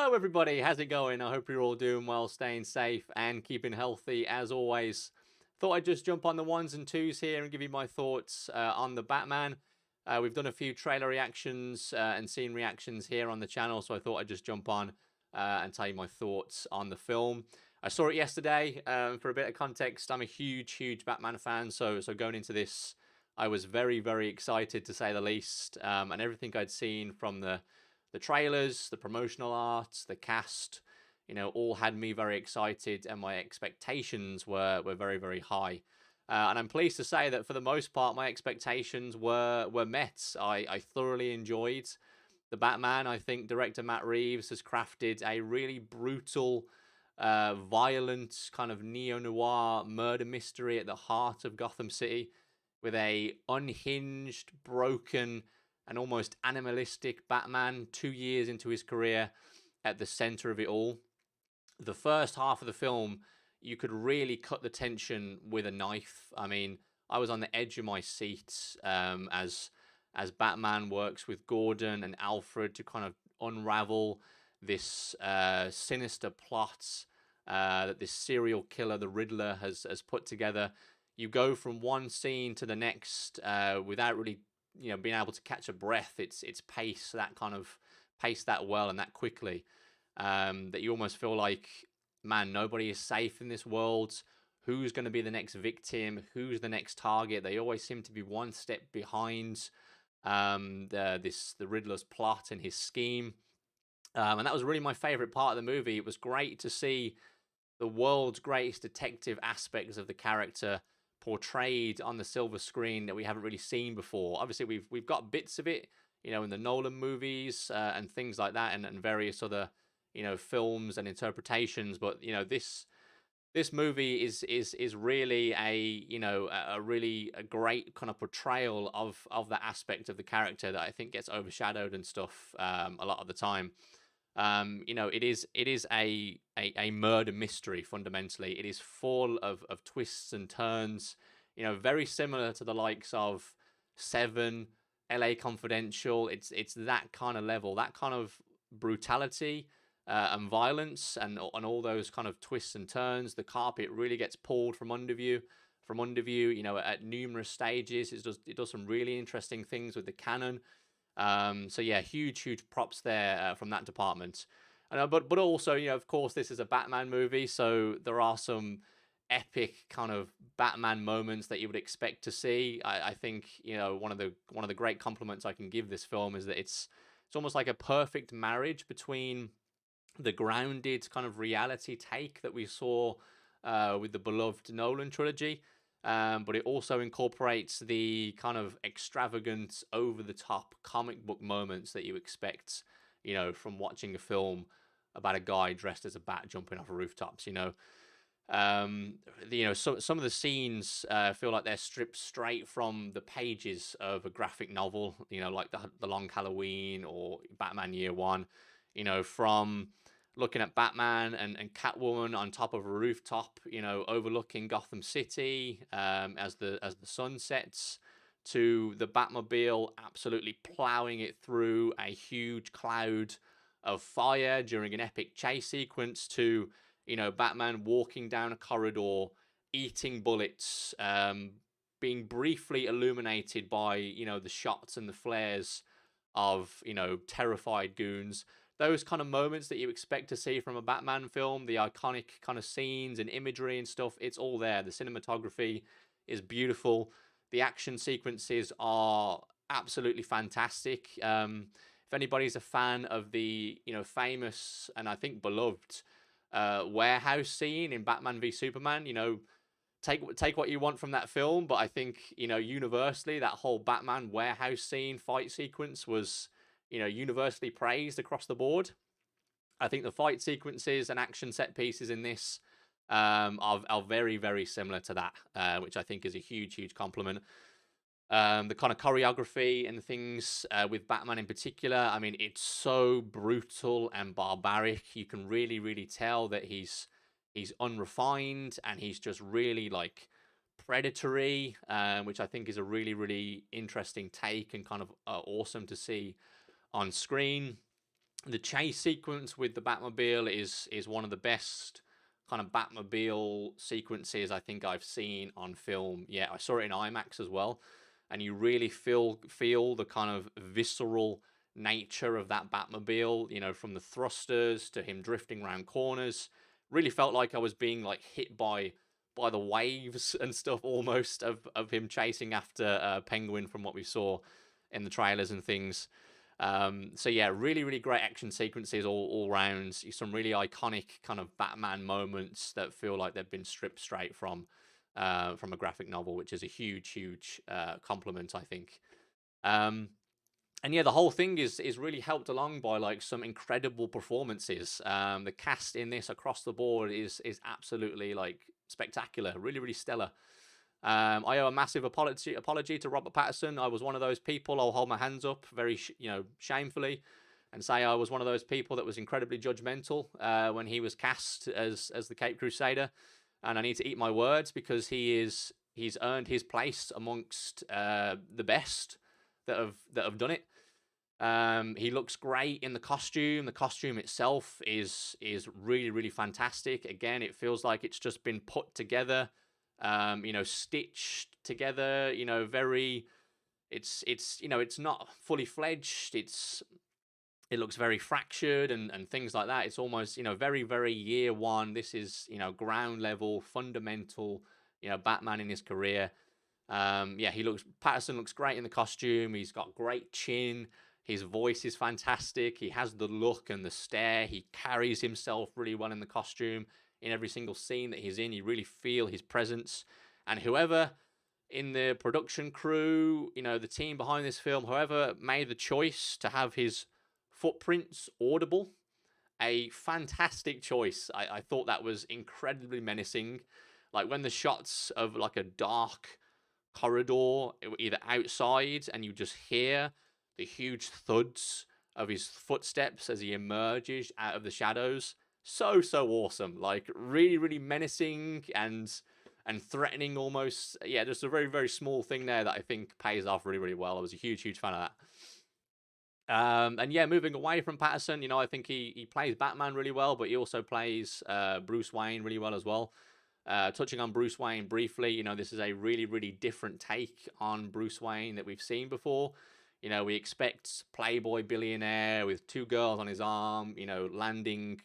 Hello, everybody. How's it going? I hope you're all doing well, staying safe, and keeping healthy as always. Thought I'd just jump on the ones and twos here and give you my thoughts on the Batman. We've done a few trailer reactions and scene reactions here on the channel, so I thought I'd just jump on and tell you my thoughts on the film. I saw it yesterday. For a bit of context, I'm a huge Batman fan, so going into this, I was very excited to say the least, and everything I'd seen from the trailers, the promotional art, the cast, all had me very excited, and my expectations were very high. And I'm pleased to say that for the most part, my expectations were met. I thoroughly enjoyed the Batman. I think director Matt Reeves has crafted a really brutal, violent kind of neo-noir murder mystery at the heart of Gotham City, with a unhinged, broken, and almost animalistic Batman 2 years into his career at the center of it all. The first half of the film, you could really cut the tension with a knife. I mean, I was on the edge of my seat as Batman works with Gordon and Alfred to kind of unravel this sinister plot that this serial killer, the Riddler, has put together. You go from one scene to the next without really being able to catch a breath. It's pace that kind of pace that well and that quickly, that you almost feel like, man, nobody is safe in this world. Who's going to be the next victim? Who's the next target? They always seem to be one step behind the Riddler's plot and his scheme. And that was really my favorite part of the movie. It was great to see the world's greatest detective aspects of the character portrayed on the silver screen that we haven't really seen before. Obviously, we've got bits of it, in the Nolan movies and things like that, and various other, films and interpretations. But this movie is really a really a great kind of portrayal of that aspect of the character that I think gets overshadowed and stuff a lot of the time. It is a murder mystery fundamentally. It is full of twists and turns. Very similar to the likes of Seven, L.A. Confidential. It's that kind of level, that kind of brutality and violence, and all those kind of twists and turns. The carpet really gets pulled from under you. At numerous stages, it does some really interesting things with the canon. So yeah, huge props there from that department. But also, of course, this is a Batman movie, so there are some epic kind of Batman moments that you would expect to see. I think one of the great compliments I can give this film is that it's almost like a perfect marriage between the grounded kind of reality take that we saw with the beloved Nolan trilogy, but it also incorporates the kind of extravagant, over the top comic book moments that you expect, from watching a film about a guy dressed as a bat jumping off rooftops. Some of the scenes feel like they're stripped straight from the pages of a graphic novel. Like the Long Halloween or Batman Year One. From looking at Batman and Catwoman on top of a rooftop, overlooking Gotham City as the sun sets, to the Batmobile absolutely plowing it through a huge cloud of fire during an epic chase sequence, to Batman walking down a corridor, eating bullets, being briefly illuminated by the shots and the flares of terrified goons. Those kind of moments that you expect to see from a Batman film, the iconic kind of scenes and imagery and stuff, it's all there. The cinematography is beautiful. The action sequences are absolutely fantastic. If anybody's a fan of the famous and I think beloved warehouse scene in Batman v Superman, take what you want from that film, but I think universally that whole Batman warehouse scene fight sequence was universally praised across the board. I think the fight sequences and action set pieces in this are very similar to that, which I think is a huge compliment. The kind of choreography and things with Batman in particular, I mean, it's so brutal and barbaric. You can really tell that he's unrefined, and he's just really like predatory, which I think is a really interesting take and kind of awesome to see on screen. The chase sequence with the Batmobile is one of the best kind of Batmobile sequences I think I've seen on film. Yeah, I saw it in IMAX as well, and you really feel the kind of visceral nature of that Batmobile. You know, from the thrusters to him drifting around corners. Really felt like I was being like hit by the waves and stuff almost of him chasing after Penguin from what we saw in the trailers and things. So yeah, really, really great action sequences all round. Some really iconic kind of Batman moments that feel like they've been stripped straight from a graphic novel, which is a huge, huge compliment, I think. Um, and yeah, the whole thing is really helped along by like some incredible performances. The cast in this across the board is absolutely like spectacular, really, really stellar. I owe a massive apology to Robert Pattinson. I was one of those people. I'll hold my hands up very, shamefully, and say I was one of those people that was incredibly judgmental when he was cast as the Caped Crusader. And I need to eat my words because he's earned his place amongst the best that have done it. He looks great in the costume. The costume itself is really, really fantastic. Again, it feels like it's just been put together, stitched together. Very. It's not fully fledged. It looks very fractured and things like that. It's almost very, very year one. This is ground level, fundamental. Batman in his career. Yeah, Patterson looks great in the costume. He's got great chin. His voice is fantastic. He has the look and the stare. He carries himself really well in the costume. In every single scene that he's in, you really feel his presence. And whoever in the production crew, the team behind this film, whoever made the choice to have his footprints audible, a fantastic choice. I thought that was incredibly menacing. Like when the shots of like a dark corridor, either outside, and you just hear the huge thuds of his footsteps as he emerges out of the shadows. So awesome. Like really, really menacing and threatening almost. Yeah, just a very, very small thing there that I think pays off really, really well. I was a huge, huge fan of that. And yeah, moving away from Patterson, I think he plays Batman really well, but he also plays Bruce Wayne really well as well. Touching on Bruce Wayne briefly, this is a really, really different take on Bruce Wayne that we've seen before. We expect playboy billionaire with two girls on his arm, landing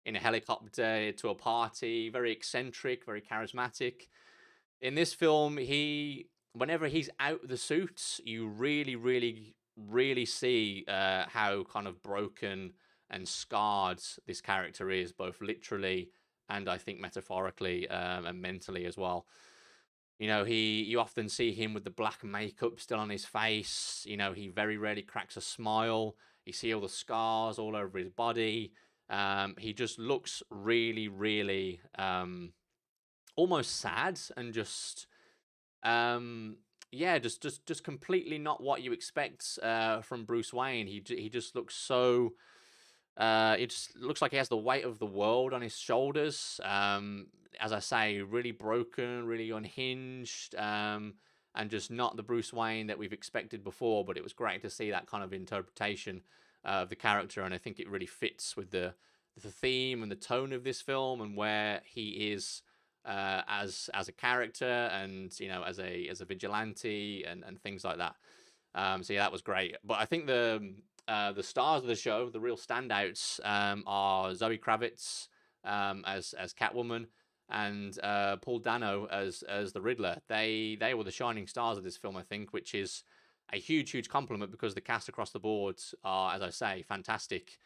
in a helicopter to a party, very eccentric, very charismatic. In this film, whenever he's out of the suit, you really, really, really see how kind of broken and scarred this character is, both literally and I think metaphorically and mentally as well. You often see him with the black makeup still on his face. He very rarely cracks a smile. You see all the scars all over his body. He just looks really, really almost sad and just yeah, just completely not what you expect from Bruce Wayne. He just looks so. It just looks like he has the weight of the world on his shoulders. As I say, really broken, really unhinged, and just not the Bruce Wayne that we've expected before. But it was great to see that kind of interpretation of the character, and I think it really fits with the theme and the tone of this film and where he is as a character and as a vigilante and things like that. So yeah, that was great. But I think the stars of the show, the real standouts, are Zoe Kravitz as Catwoman and Paul Dano as the Riddler. They were the shining stars of this film, I think, which is a huge, huge compliment because the cast across the board are, as I say, fantastic.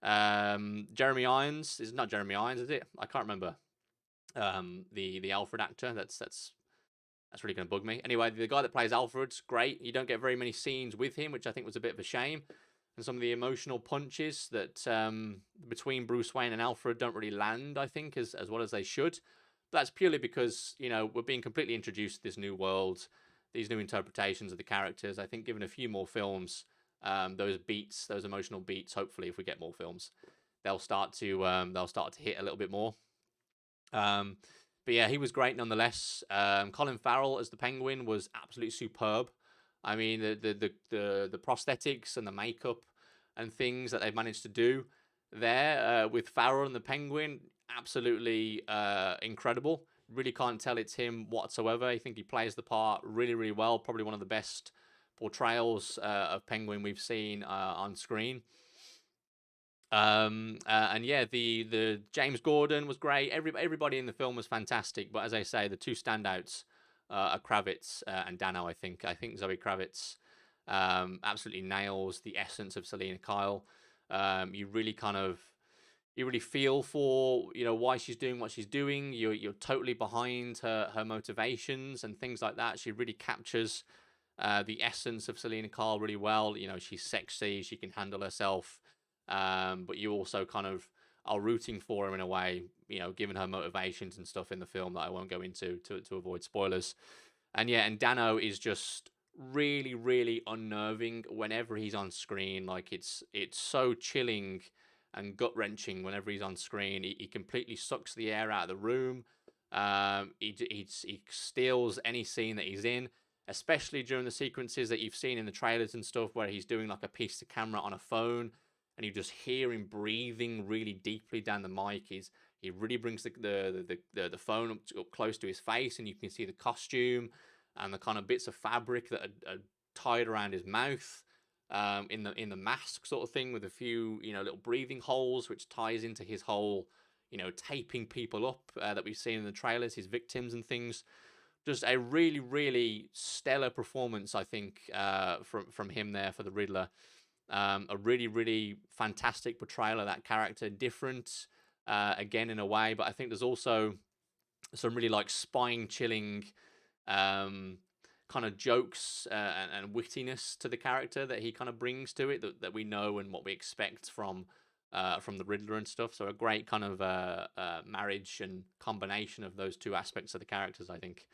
Jeremy Irons is not Jeremy Irons, is it? I can't remember. The Alfred actor. That's really going to bug me. Anyway, the guy that plays Alfred's great. You don't get very many scenes with him, which I think was a bit of a shame. And some of the emotional punches that between Bruce Wayne and Alfred don't really land, I think, as well as they should. But that's purely because we're being completely introduced to this new world, these new interpretations of the characters. I think given a few more films, those emotional beats, hopefully, if we get more films, they'll start to hit a little bit more. But yeah, he was great nonetheless. Colin Farrell as the Penguin was absolutely superb. I mean, the prosthetics and the makeup and things that they've managed to do there with Farrell and the Penguin, absolutely incredible. Really can't tell it's him whatsoever. I think he plays the part really, really well. Probably one of the best portrayals of Penguin we've seen on screen. And yeah, the James Gordon was great. Everybody in the film was fantastic. But as I say, the two standouts are Kravitz and Dano. I think Zoe Kravitz absolutely nails the essence of Selena Kyle. You really kind of you really feel for why she's doing what she's doing. You're totally behind her motivations and things like that. She really captures the essence of Selena Kyle really well. She's sexy, she can handle herself, but you also kind of are rooting for her in a way, given her motivations and stuff in the film that I won't go into to avoid spoilers. And yeah, and Dano is just really, really unnerving whenever he's on screen. Like it's so chilling and gut wrenching whenever he's on screen. He completely sucks the air out of the room. He steals any scene that he's in, especially during the sequences that you've seen in the trailers and stuff, where he's doing like a piece to camera on a phone, and you just hear him breathing really deeply down the mic. He really brings the phone up close to his face, and you can see the costume and the kind of bits of fabric that are tied around his mouth, in the mask sort of thing, with a few little breathing holes, which ties into his whole taping people up that we've seen in the trailers, his victims and things. Just a really, really stellar performance, I think, from him there for the Riddler. A really, really fantastic portrayal of that character. Different, again, in a way, but I think there's also some really like spine chilling um, kind of jokes and wittiness to the character that he kind of brings to it, that we know and what we expect from the Riddler and stuff. So a great kind of marriage and combination of those two aspects of the characters, I think.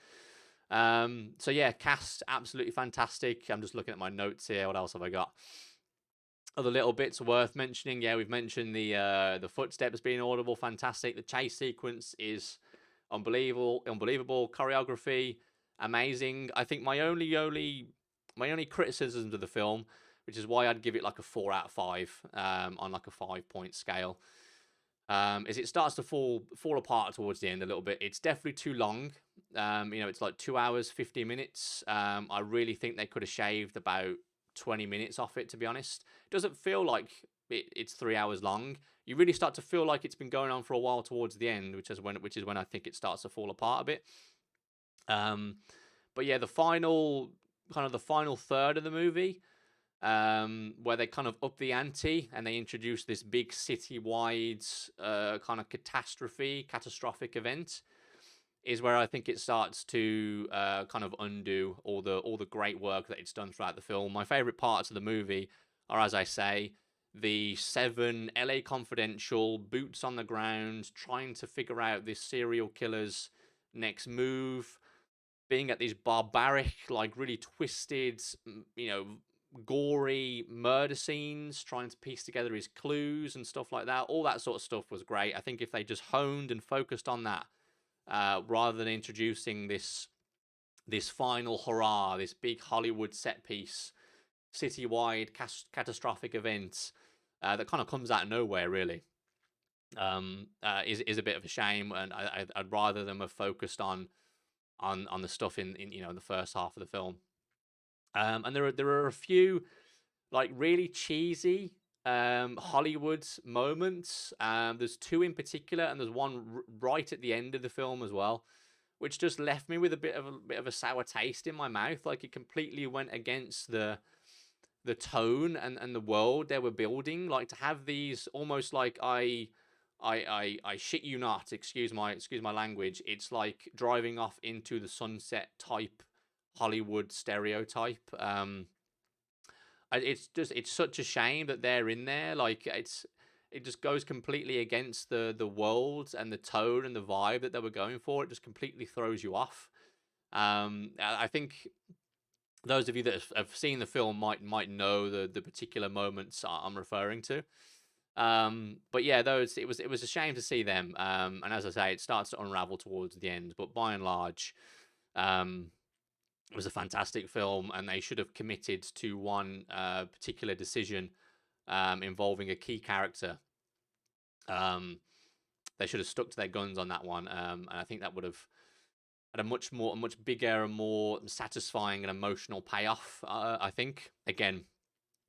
So yeah, cast absolutely fantastic. I'm just looking at my notes here. What else have I got? Other little bits worth mentioning. Yeah, we've mentioned the footsteps being audible, fantastic. The chase sequence is unbelievable. Choreography, amazing. I think my only criticisms of the film, which is why I'd give it like a 4 out of 5 on like a 5 point scale, is it starts to fall apart towards the end a little bit. It's definitely too long. It's like 2 hours 50 minutes. I really think they could have shaved about 20 minutes off it, to be honest. It doesn't feel like it's 3 hours long. You really start to feel like it's been going on for a while towards the end, which is when I think it starts to fall apart a bit. Um, but yeah, the final third of the movie, where they kind of up the ante and they introduce this big city-wide kind of catastrophic event, is where I think it starts to kind of undo all the great work that it's done throughout the film. My favorite parts of the movie are, as I say, the 7 LA Confidential boots on the ground trying to figure out this serial killer's next move, being at these barbaric, like really twisted, gory murder scenes, trying to piece together his clues and stuff like that. All that sort of stuff was great. I think if they just honed and focused on that, rather than introducing this final hurrah, this big Hollywood set piece, citywide catastrophic event that kind of comes out of nowhere, really, is a bit of a shame. And I'd rather them have focused on the stuff in the first half of the film. And there are a few like really cheesy Hollywood moments. There's two in particular, and there's one right at the end of the film as well, which just left me with a bit of a sour taste in my mouth. Like it completely went against the tone and the world they were building. Like to have these almost like I shit you not, excuse my language. It's like driving off into the sunset type Hollywood stereotype. It's such a shame that they're in there. Like it just goes completely against the world and the tone and the vibe that they were going for. It just completely throws you off. I think those of you that have seen the film might know the particular moments I'm referring to. But yeah, those it was a shame to see them. And as I say, it starts to unravel towards the end. But by and large, um, it was a fantastic film, and they should have committed to one particular decision involving a key character. They should have stuck to their guns on that one, and I think that would have had a much bigger and more satisfying and emotional payoff. I think. Again,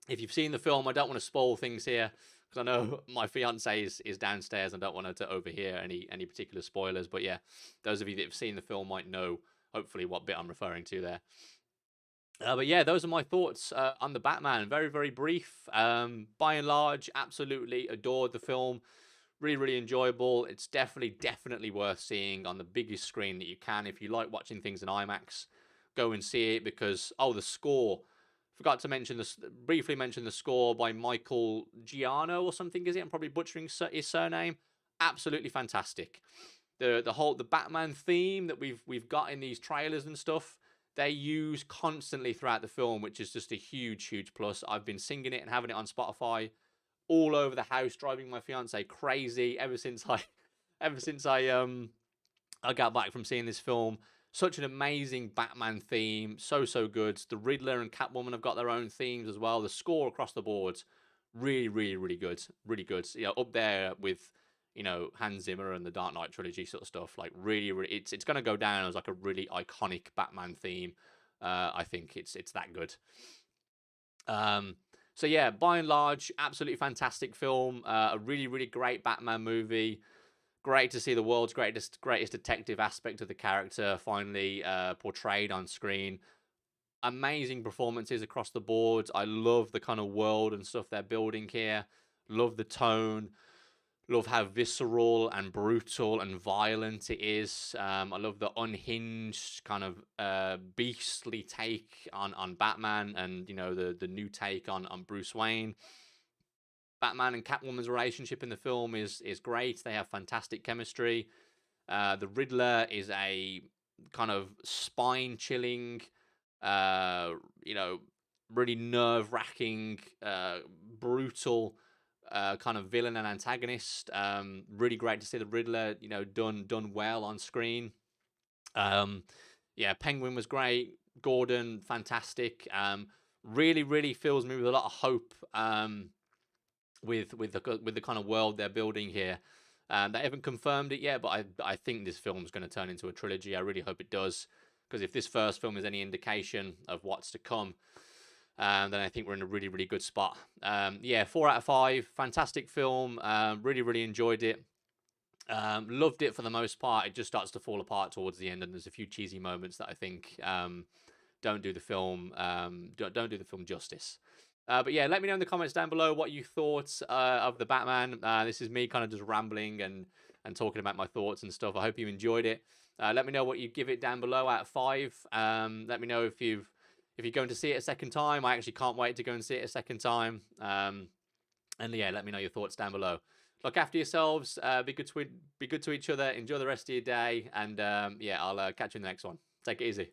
if you've seen the film, I don't want to spoil things here because I know my fiance is downstairs. And I don't want her to overhear any particular spoilers. But yeah, those of you that have seen the film might know hopefully what bit I'm referring to there. But yeah, those are my thoughts on the Batman. Very, very brief. By and large, absolutely adored the film. Really, really enjoyable. It's definitely worth seeing on the biggest screen that you can. If you like watching things in IMAX, go and see it because, oh, the score. Forgot to mention this, briefly mention the score by Michael Giano or something, is it? I'm probably butchering his surname. Absolutely fantastic. The Batman theme that we've got in these trailers and stuff, they use constantly throughout the film, which is just a huge plus. I've been singing it and having it on Spotify all over the house, driving my fiance crazy ever since I got back from seeing this film. Such an amazing Batman theme, so good. The Riddler and Catwoman have got their own themes as well. The score across the board, really good, really good. You know, up there with Hans Zimmer and the Dark Knight trilogy sort of stuff. Like really, it's gonna go down as like a really iconic Batman theme. I think it's that good. So yeah, by and large, absolutely fantastic film. A really great Batman movie. Great to see the world's greatest detective aspect of the character finally portrayed on screen. Amazing performances across the board. I love the kind of world and stuff they're building here. Love the tone. Love how visceral and brutal and violent it is. I love the unhinged kind of beastly take on Batman, and the new take on Bruce Wayne. Batman and Catwoman's relationship in the film is great. They have fantastic chemistry. The Riddler is a kind of spine chilling, really nerve wracking, brutal kind of villain and antagonist. Really great to see the Riddler, done well on screen. Yeah, Penguin was great. Gordon, fantastic. Really fills me with a lot of hope. With the kind of world they're building here. They haven't confirmed it yet, but I think this film's going to turn into a trilogy. I really hope it does, because if this first film is any indication of what's to come, then I think we're in a really good spot. Yeah, 4 out of 5. Fantastic film. Really enjoyed it. Loved it for the most part. It just starts to fall apart towards the end, and there's a few cheesy moments that I think don't do the film don't do the film justice. But yeah, let me know in the comments down below what you thought of the Batman. This is me kind of just rambling and talking about my thoughts and stuff. I hope you enjoyed it. Let me know what you give it down below out of 5. Let me know if you're going to see it a second time. I actually can't wait to go and see it a second time. And yeah, let me know your thoughts down below. Look after yourselves. Be good to each other. Enjoy the rest of your day. And yeah, I'll catch you in the next one. Take it easy.